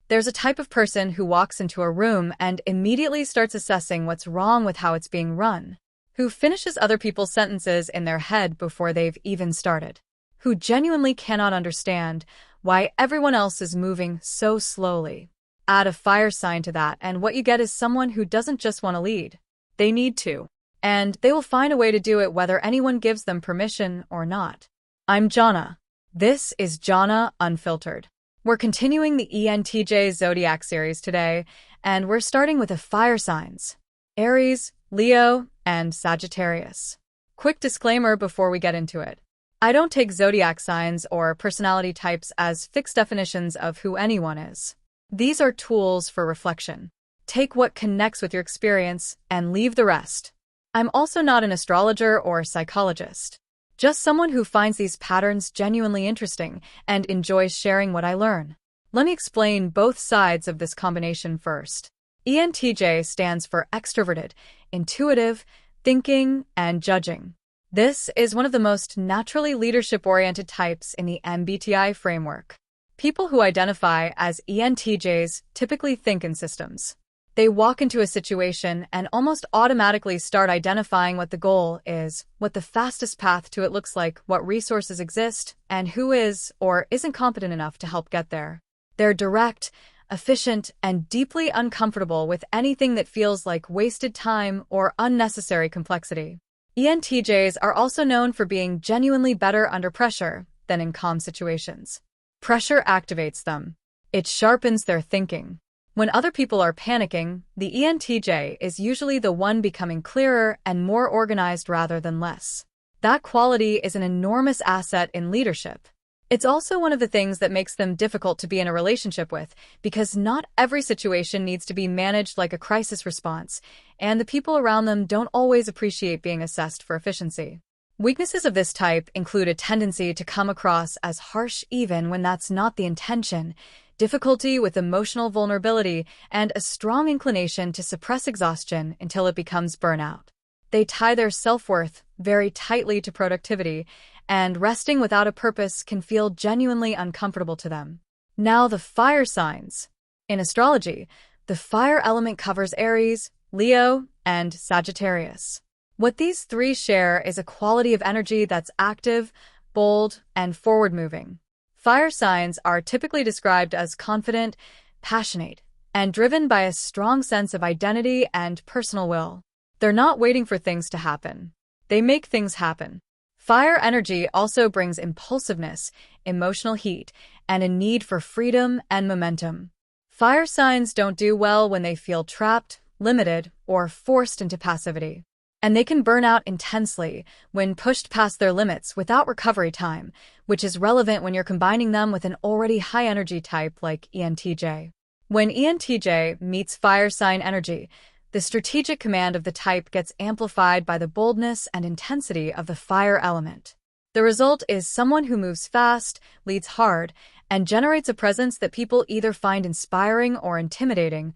There's a type of person who walks into a room and immediately starts assessing what's wrong with how it's being run, who finishes other people's sentences in their head before they've even started, who genuinely cannot understand why everyone else is moving so slowly. Add a fire sign to that, and what you get is someone who doesn't just want to lead. They need to. And they will find a way to do it whether anyone gives them permission or not. I'm Jhonna. This is Jhonna Unfiltered. We're continuing the ENTJ Zodiac series today, and we're starting with the fire signs: Aries, Leo, and Sagittarius. Quick disclaimer before we get into it. I don't take zodiac signs or personality types as fixed definitions of who anyone is. These are tools for reflection. Take what connects with your experience and leave the rest. I'm also not an astrologer or psychologist, just someone who finds these patterns genuinely interesting and enjoys sharing what I learn. Let me explain both sides of this combination first. ENTJ stands for extroverted, intuitive, thinking, and judging. This is one of the most naturally leadership-oriented types in the MBTI framework. People who identify as ENTJs typically think in systems. They walk into a situation and almost automatically start identifying what the goal is, what the fastest path to it looks like, what resources exist, and who is or isn't competent enough to help get there. They're direct, efficient, and deeply uncomfortable with anything that feels like wasted time or unnecessary complexity. ENTJs are also known for being genuinely better under pressure than in calm situations. Pressure activates them. It sharpens their thinking. When other people are panicking, the ENTJ is usually the one becoming clearer and more organized rather than less. That quality is an enormous asset in leadership. It's also one of the things that makes them difficult to be in a relationship with, because not every situation needs to be managed like a crisis response, and the people around them don't always appreciate being assessed for efficiency. Weaknesses of this type include a tendency to come across as harsh even when that's not the intention, difficulty with emotional vulnerability, and a strong inclination to suppress exhaustion until it becomes burnout. They tie their self-worth very tightly to productivity, and resting without a purpose can feel genuinely uncomfortable to them. Now the fire signs. In astrology, the fire element covers Aries, Leo, and Sagittarius. What these three share is a quality of energy that's active, bold, and forward-moving. Fire signs are typically described as confident, passionate, and driven by a strong sense of identity and personal will. They're not waiting for things to happen. They make things happen. Fire energy also brings impulsiveness, emotional heat, and a need for freedom and momentum. Fire signs don't do well when they feel trapped, limited, or forced into passivity. And they can burn out intensely when pushed past their limits without recovery time, which is relevant when you're combining them with an already high-energy type like ENTJ. When ENTJ meets fire sign energy, the strategic command of the type gets amplified by the boldness and intensity of the fire element. The result is someone who moves fast, leads hard, and generates a presence that people either find inspiring or intimidating,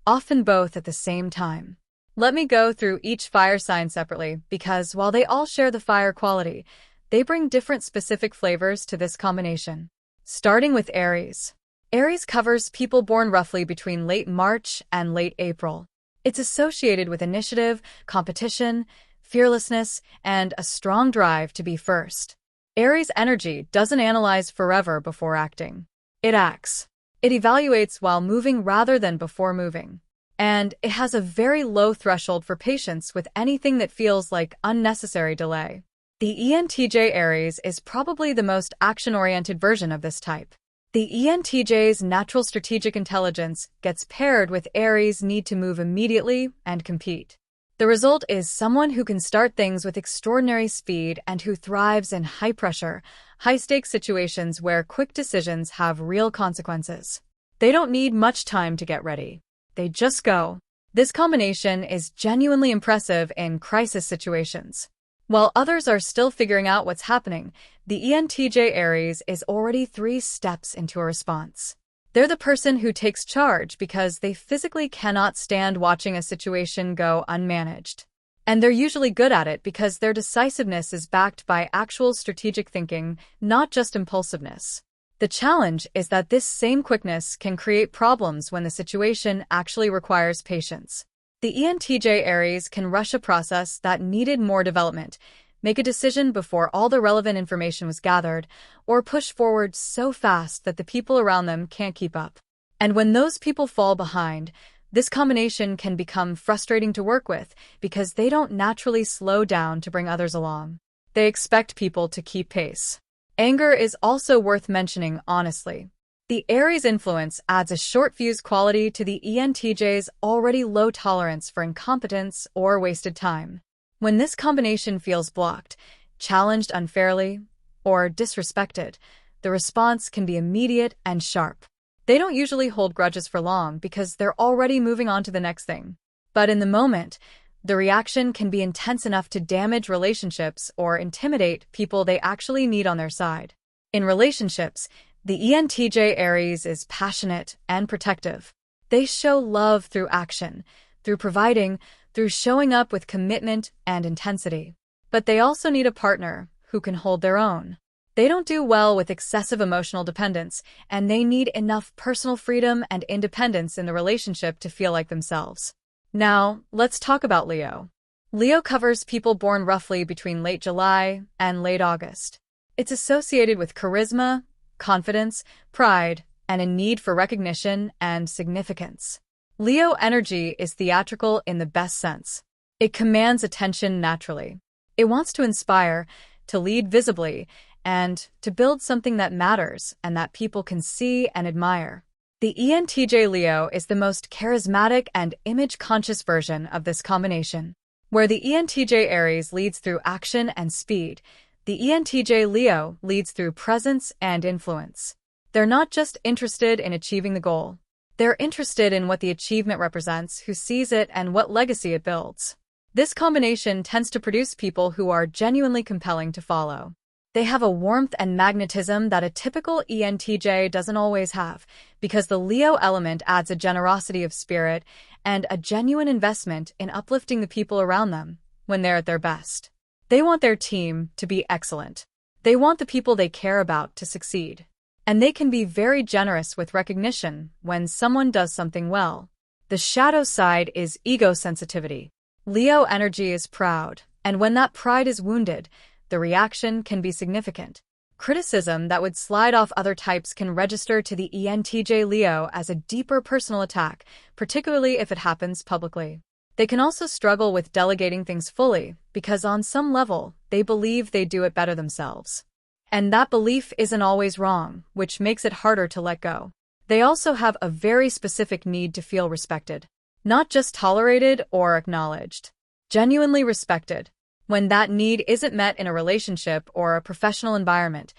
often both at the same time. Let me go through each fire sign separately because while they all share the fire quality, they bring different specific flavors to this combination. Starting with Aries. Aries covers people born roughly between late March and late April. It's associated with initiative, competition, fearlessness, and a strong drive to be first. Aries energy doesn't analyze forever before acting. It acts. It evaluates while moving rather than before moving. And it has a very low threshold for patience with anything that feels like unnecessary delay. The ENTJ Aries is probably the most action-oriented version of this type. The ENTJ's natural strategic intelligence gets paired with Aries' need to move immediately and compete. The result is someone who can start things with extraordinary speed and who thrives in high-pressure, high-stakes situations where quick decisions have real consequences. They don't need much time to get ready. They just go. This combination is genuinely impressive in crisis situations. While others are still figuring out what's happening, the ENTJ Aries is already 3 steps into a response. They're the person who takes charge because they physically cannot stand watching a situation go unmanaged. And they're usually good at it because their decisiveness is backed by actual strategic thinking, not just impulsiveness. The challenge is that this same quickness can create problems when the situation actually requires patience. The ENTJ Aries can rush a process that needed more development, make a decision before all the relevant information was gathered, or push forward so fast that the people around them can't keep up. And when those people fall behind, this combination can become frustrating to work with because they don't naturally slow down to bring others along. They expect people to keep pace. Anger is also worth mentioning, honestly. The Aries influence adds a short-fuse quality to the ENTJ's already low tolerance for incompetence or wasted time. When this combination feels blocked, challenged unfairly, or disrespected, the response can be immediate and sharp. They don't usually hold grudges for long because they're already moving on to the next thing. But in the moment, the reaction can be intense enough to damage relationships or intimidate people they actually need on their side. In relationships, the ENTJ Aries is passionate and protective. They show love through action, through providing, through showing up with commitment and intensity. But they also need a partner who can hold their own. They don't do well with excessive emotional dependence, and they need enough personal freedom and independence in the relationship to feel like themselves. Now, let's talk about Leo. Leo covers people born roughly between late July and late August. It's associated with charisma, confidence, pride, and a need for recognition and significance. Leo energy is theatrical in the best sense. It commands attention naturally. It wants to inspire, to lead visibly, and to build something that matters and that people can see and admire. The ENTJ Leo is the most charismatic and image-conscious version of this combination. Where the ENTJ Aries leads through action and speed, the ENTJ Leo leads through presence and influence. They're not just interested in achieving the goal. They're interested in what the achievement represents, who sees it, and what legacy it builds. This combination tends to produce people who are genuinely compelling to follow. They have a warmth and magnetism that a typical ENTJ doesn't always have, because the Leo element adds a generosity of spirit and a genuine investment in uplifting the people around them when they're at their best. They want their team to be excellent. They want the people they care about to succeed. And they can be very generous with recognition when someone does something well. The shadow side is ego sensitivity. Leo energy is proud, and when that pride is wounded, the reaction can be significant. Criticism that would slide off other types can register to the ENTJ Leo as a deeper personal attack, particularly if it happens publicly. They can also struggle with delegating things fully because on some level, they believe they do it better themselves. And that belief isn't always wrong, which makes it harder to let go. They also have a very specific need to feel respected. Not just tolerated or acknowledged. Genuinely respected. When that need isn't met in a relationship or a professional environment,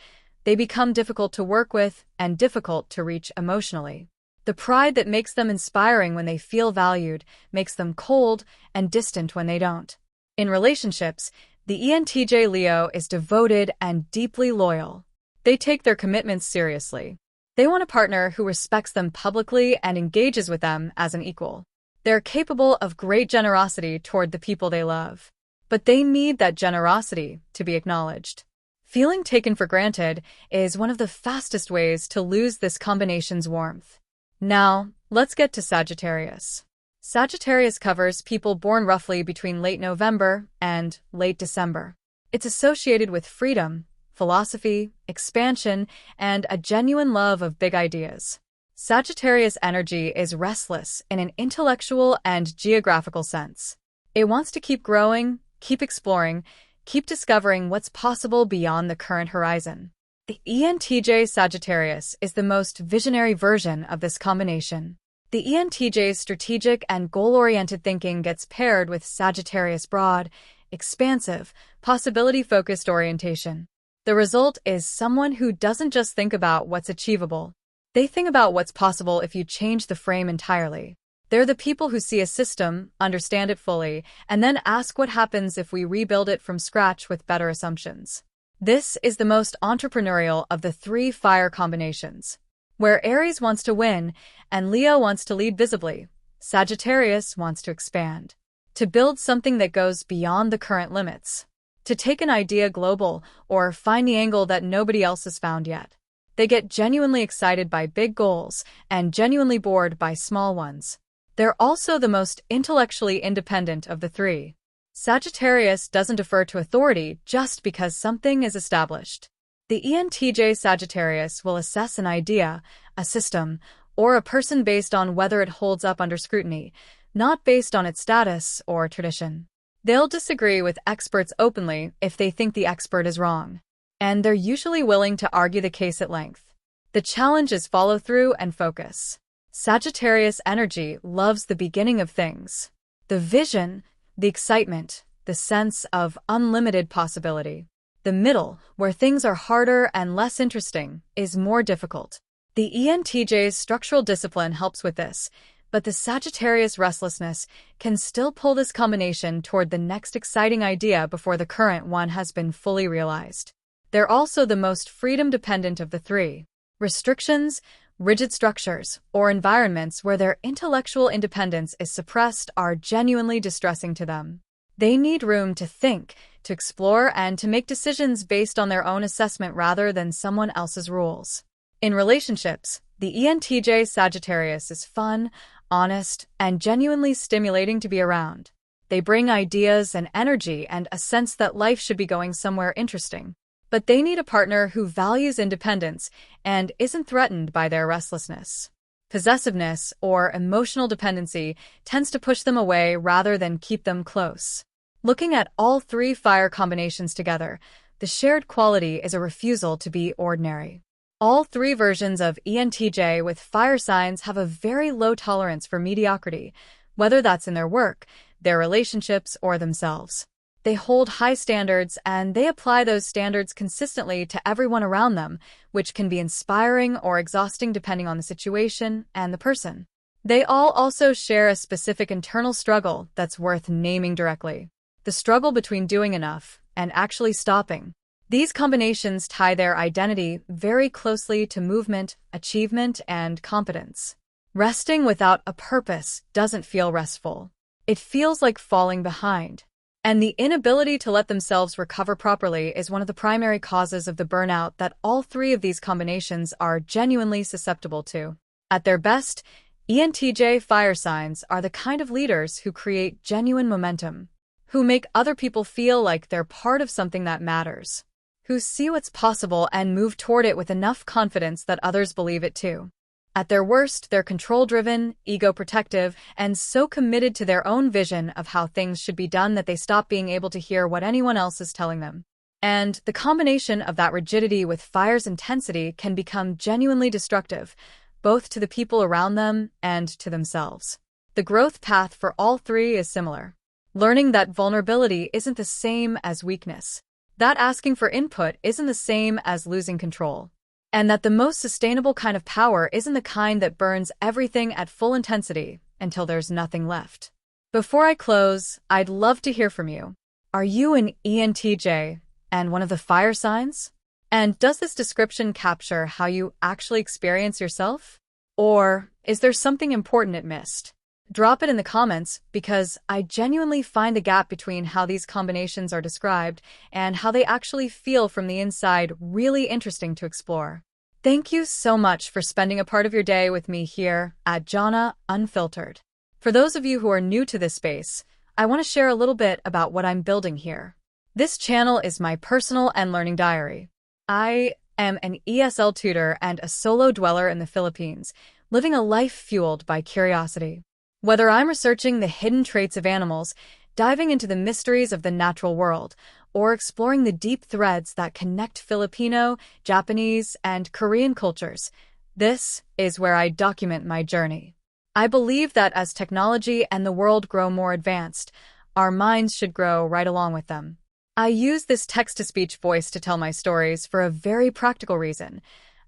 they become difficult to work with and difficult to reach emotionally. The pride that makes them inspiring when they feel valued makes them cold and distant when they don't. In relationships, the ENTJ Leo is devoted and deeply loyal. They take their commitments seriously. They want a partner who respects them publicly and engages with them as an equal. They're capable of great generosity toward the people they love. But they need that generosity to be acknowledged. Feeling taken for granted is one of the fastest ways to lose this combination's warmth. Now, let's get to Sagittarius. Sagittarius covers people born roughly between late November and late December. It's associated with freedom, philosophy, expansion, and a genuine love of big ideas. Sagittarius energy is restless in an intellectual and geographical sense. It wants to keep growing, keep exploring, keep discovering what's possible beyond the current horizon. The ENTJ Sagittarius is the most visionary version of this combination. The ENTJ's strategic and goal-oriented thinking gets paired with Sagittarius' broad, expansive, possibility-focused orientation. The result is someone who doesn't just think about what's achievable. They think about what's possible if you change the frame entirely. They're the people who see a system, understand it fully, and then ask what happens if we rebuild it from scratch with better assumptions. This is the most entrepreneurial of the three fire combinations. Where Aries wants to win and Leo wants to lead visibly, Sagittarius wants to expand. To build something that goes beyond the current limits. To take an idea global or find the angle that nobody else has found yet. They get genuinely excited by big goals and genuinely bored by small ones. They're also the most intellectually independent of the three. Sagittarius doesn't defer to authority just because something is established. The ENTJ Sagittarius will assess an idea, a system, or a person based on whether it holds up under scrutiny, not based on its status or tradition. They'll disagree with experts openly if they think the expert is wrong, and they're usually willing to argue the case at length. The challenge is follow-through and focus. Sagittarius energy loves the beginning of things. The vision, the excitement, the sense of unlimited possibility. The middle, where things are harder and less interesting, is more difficult. The ENTJ's structural discipline helps with this, but the Sagittarius restlessness can still pull this combination toward the next exciting idea before the current one has been fully realized. They're also the most freedom-dependent of the three. Restrictions, rigid structures, or environments where their intellectual independence is suppressed are genuinely distressing to them. They need room to think, to explore, and to make decisions based on their own assessment rather than someone else's rules. In relationships, the ENTJ Sagittarius is fun, honest, and genuinely stimulating to be around. They bring ideas and energy and a sense that life should be going somewhere interesting. But they need a partner who values independence and isn't threatened by their restlessness. Possessiveness or emotional dependency tends to push them away rather than keep them close. Looking at all three fire combinations together, the shared quality is a refusal to be ordinary. All three versions of ENTJ with fire signs have a very low tolerance for mediocrity, whether that's in their work, their relationships, or themselves. They hold high standards, and they apply those standards consistently to everyone around them, which can be inspiring or exhausting depending on the situation and the person. They all also share a specific internal struggle that's worth naming directly. The struggle between doing enough and actually stopping. These combinations tie their identity very closely to movement, achievement, and competence. Resting without a purpose doesn't feel restful. It feels like falling behind. And the inability to let themselves recover properly is one of the primary causes of the burnout that all three of these combinations are genuinely susceptible to. At their best, ENTJ fire signs are the kind of leaders who create genuine momentum, who make other people feel like they're part of something that matters, who see what's possible and move toward it with enough confidence that others believe it too. At their worst, they're control-driven, ego-protective, and so committed to their own vision of how things should be done that they stop being able to hear what anyone else is telling them. And the combination of that rigidity with fire's intensity can become genuinely destructive, both to the people around them and to themselves. The growth path for all three is similar. Learning that vulnerability isn't the same as weakness, that asking for input isn't the same as losing control, and that the most sustainable kind of power isn't the kind that burns everything at full intensity until there's nothing left. Before I close, I'd love to hear from you. Are you an ENTJ and one of the fire signs? And does this description capture how you actually experience yourself? Or is there something important it missed? Drop it in the comments because I genuinely find the gap between how these combinations are described and how they actually feel from the inside really interesting to explore. Thank you so much for spending a part of your day with me here at Jhonna Unfiltered. For those of you who are new to this space, I want to share a little bit about what I'm building here. This channel is my personal and learning diary. I am an ESL tutor and a solo dweller in the Philippines, living a life fueled by curiosity. Whether I'm researching the hidden traits of animals, diving into the mysteries of the natural world, or exploring the deep threads that connect Filipino, Japanese, and Korean cultures, this is where I document my journey. I believe that as technology and the world grow more advanced, our minds should grow right along with them. I use this text-to-speech voice to tell my stories for a very practical reason.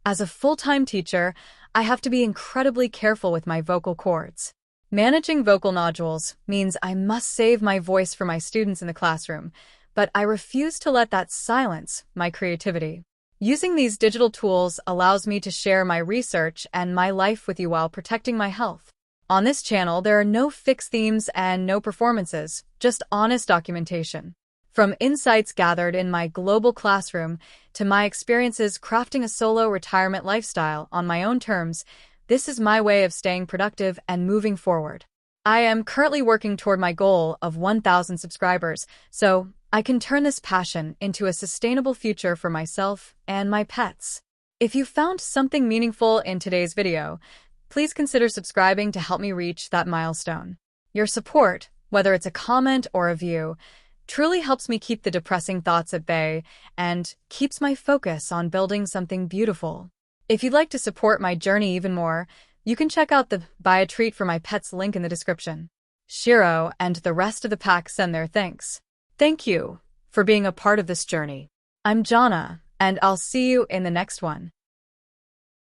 As a full-time teacher, I have to be incredibly careful with my vocal cords. Managing vocal nodules means I must save my voice for my students in the classroom, but I refuse to let that silence my creativity. Using these digital tools allows me to share my research and my life with you while protecting my health. On this channel, there are no fixed themes and no performances, just honest documentation. From insights gathered in my global classroom to my experiences crafting a solo retirement lifestyle on my own terms, this is my way of staying productive and moving forward. I am currently working toward my goal of 1,000 subscribers, so I can turn this passion into a sustainable future for myself and my pets. If you found something meaningful in today's video, please consider subscribing to help me reach that milestone. Your support, whether it's a comment or a view, truly helps me keep the depressing thoughts at bay and keeps my focus on building something beautiful. If you'd like to support my journey even more, you can check out the Buy a Treat for My Pets link in the description. Shiro and the rest of the pack send their thanks. Thank you for being a part of this journey. I'm Jhonna, and I'll see you in the next one.